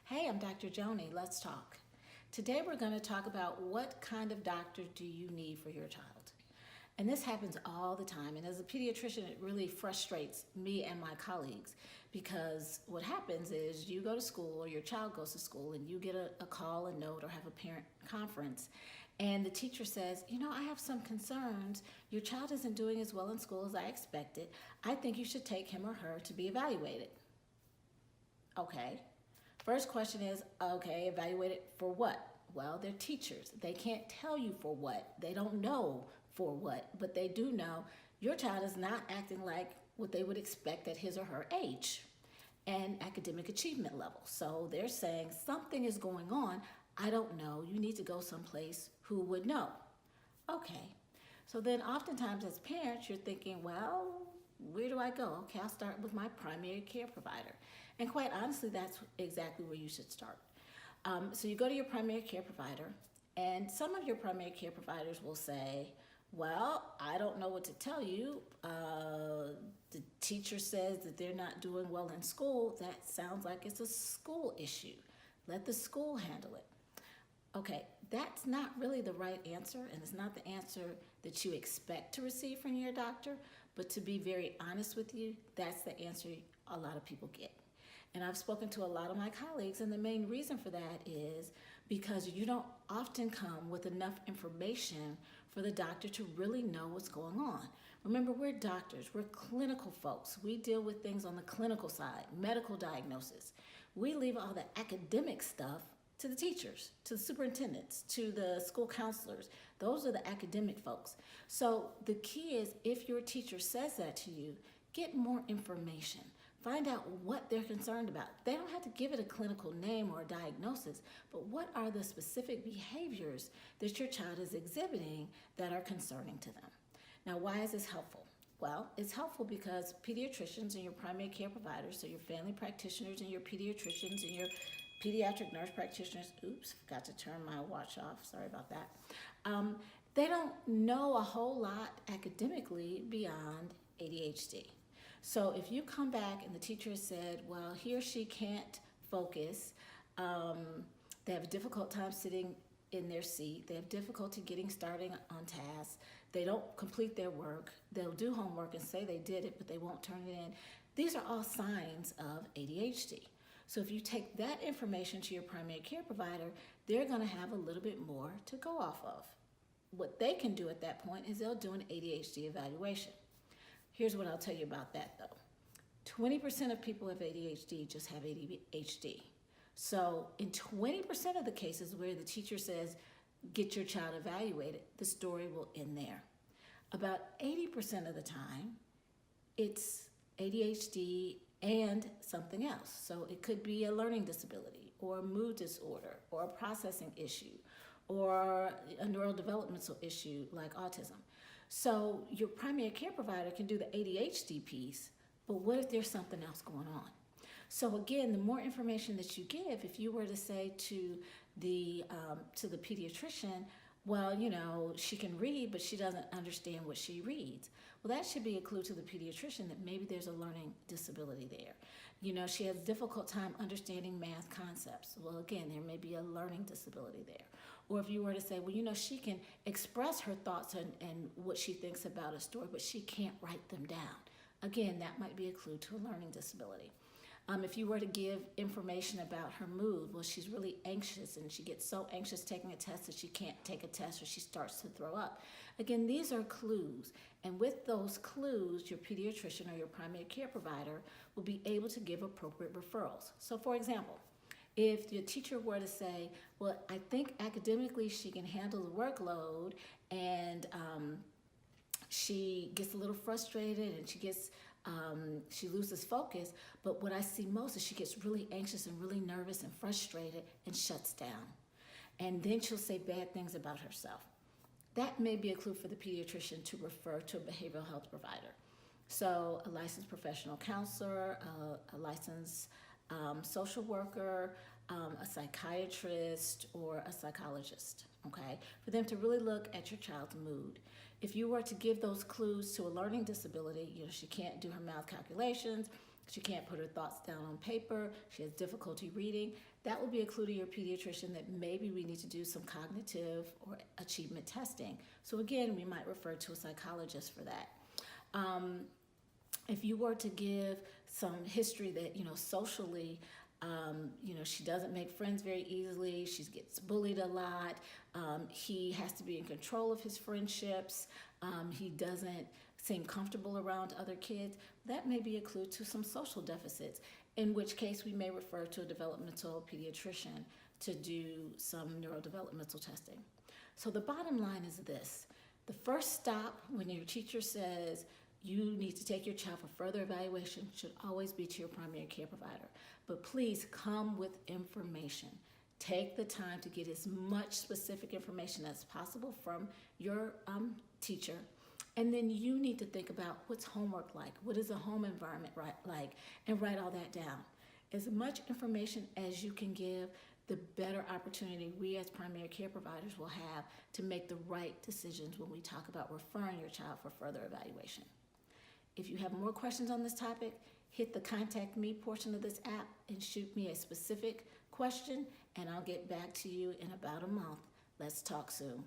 Hey, I'm Dr. Joni. Let's talk. Today we're going to talk about what kind of doctor do you need for your child. And this happens all the time. And as a pediatrician, it really frustrates me and my colleagues because what happens is you go to school or your child goes to school and you get a call, a note, or have a parent conference. And the teacher says, I have some concerns. Your child isn't doing as well in school as I expected. I think you should take him or her to be evaluated. Okay. First question is, okay, evaluated for what? Well, they're teachers. They can't tell you for what. They don't know for what, but they do know your child is not acting like what they would expect at his or her age and academic achievement level. So they're saying something is going on. I don't know. You need to go someplace who would know. Okay. So then oftentimes as parents, you're thinking, well, where do I go? Okay, I'll start with my primary care provider. And quite honestly, that's exactly where you should start. So you go to your primary care provider, and some of your primary care providers will say, well, I don't know what to tell you. The teacher says that they're not doing well in school. That sounds like it's a school issue. Let the school handle it. Okay, that's not really the right answer, and it's not the answer that you expect to receive from your doctor, but to be very honest with you, that's the answer a lot of people get. And I've spoken to a lot of my colleagues, and the main reason for that is because you don't often come with enough information for the doctor to really know what's going on. Remember, we're doctors, we're clinical folks. We deal with things on the clinical side, medical diagnosis. We leave all the academic stuff to the teachers, to the superintendents, to the school counselors. Those are the academic folks. So the key is, if your teacher says that to you, get more information. Find out what they're concerned about. They don't have to give it a clinical name or a diagnosis, but what are the specific behaviors that your child is exhibiting that are concerning to them? Now, why is this helpful? Well, it's helpful because pediatricians and your primary care providers, so your family practitioners and your pediatricians and your pediatric nurse practitioners, forgot to turn my watch off, sorry about that. They don't know a whole lot academically beyond ADHD. So if you come back and the teacher has said, well, he or she can't focus, they have a difficult time sitting in their seat, they have difficulty getting started on tasks, they don't complete their work, they'll do homework and say they did it, but they won't turn it in. These are all signs of ADHD. So if you take that information to your primary care provider, they're going to have a little bit more to go off of. What they can do at that point is they'll do an ADHD evaluation. Here's what I'll tell you about that though. 20% of people with ADHD just have ADHD. So in 20% of the cases where the teacher says, get your child evaluated, the story will end there. About 80% of the time, it's ADHD and something else. So it could be a learning disability or a mood disorder or a processing issue or a neurodevelopmental issue like autism. So your primary care provider can do the ADHD piece, but what if there's something else going on? So again, the more information that you give, if you were to say to the pediatrician, well, she can read, but she doesn't understand what she reads. Well, that should be a clue to the pediatrician that maybe there's a learning disability there. She has a difficult time understanding math concepts. Well, again, there may be a learning disability there. Or if you were to say, well, she can express her thoughts and what she thinks about a story, but she can't write them down. Again, that might be a clue to a learning disability. If you were to give information about her mood, well, she's really anxious and she gets so anxious taking a test that she can't take a test or she starts to throw up. Again, these are clues. And with those clues, your pediatrician or your primary care provider will be able to give appropriate referrals. So for example, if your teacher were to say, well, I think academically she can handle the workload and she gets a little frustrated and she loses focus, but what I see most is she gets really anxious and really nervous and frustrated and shuts down. And then she'll say bad things about herself. That may be a clue for the pediatrician to refer to a behavioral health provider. So a licensed professional counselor, a licensed social worker, a psychiatrist, or a psychologist, okay? For them to really look at your child's mood. If you were to give those clues to a learning disability, she can't do her math calculations, She can't put her thoughts down on paper. She has difficulty reading. That will be a clue to your pediatrician that maybe we need to do some cognitive or achievement testing. So again, we might refer to a psychologist for that. If you were to give some history that, socially, she doesn't make friends very easily. She gets bullied a lot. He has to be in control of his friendships. He doesn't seem comfortable around other kids. That may be a clue to some social deficits, in which case we may refer to a developmental pediatrician to do some neurodevelopmental testing. So the bottom line is this. The first stop when your teacher says you need to take your child for further evaluation should always be to your primary care provider. But please come with information. Take the time to get as much specific information as possible from your teacher. And then you need to think about what's homework like, what is a home environment like, and write all that down. As much information as you can give, the better opportunity we as primary care providers will have to make the right decisions when we talk about referring your child for further evaluation. If you have more questions on this topic, hit the Contact Me portion of this app and shoot me a specific question, and I'll get back to you in about a month. Let's talk soon.